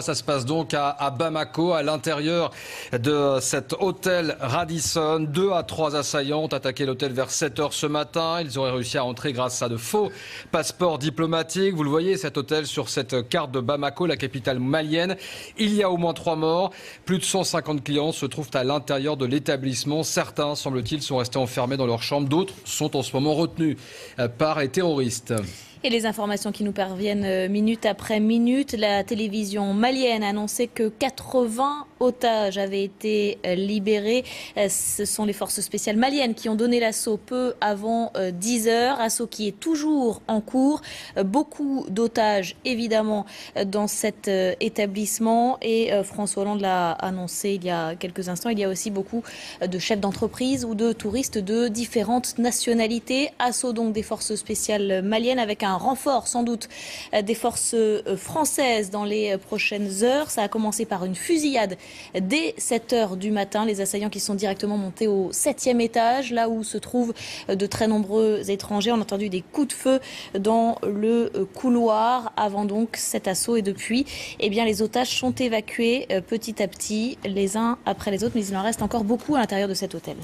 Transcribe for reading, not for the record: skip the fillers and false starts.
Ça se passe donc à Bamako, à l'intérieur de cet hôtel Radisson. 2 à 3 assaillants ont attaqué l'hôtel vers 7 heures ce matin. Ils auraient réussi à entrer grâce à de faux passeports diplomatiques. Vous le voyez, cet hôtel sur cette carte de Bamako, la capitale malienne. Il y a au moins 3 morts. Plus de 150 clients se trouvent à l'intérieur de l'établissement. Certains, semble-t-il, sont restés enfermés dans leur chambre. D'autres sont en ce moment retenus par les terroristes. Et les informations qui nous parviennent minute après minute, la télévision malienne a annoncé que 80 otages avaient été libérés. Ce sont les forces spéciales maliennes qui ont donné l'assaut peu avant 10 heures. Assaut qui est toujours en cours. Beaucoup d'otages évidemment dans cet établissement. Et François Hollande l'a annoncé il y a quelques instants. Il y a aussi beaucoup de chefs d'entreprise ou de touristes de différentes nationalités. Assaut donc des forces spéciales maliennes avec un renfort sans doute des forces françaises dans les prochaines heures. Ça a commencé par une fusillade dès 7 heures du matin. Les assaillants qui sont directement montés au 7e étage, là où se trouvent de très nombreux étrangers. On a entendu des coups de feu dans le couloir avant donc cet assaut. Et depuis, eh bien, les otages sont évacués petit à petit, les uns après les autres. Mais il en reste encore beaucoup à l'intérieur de cet hôtel.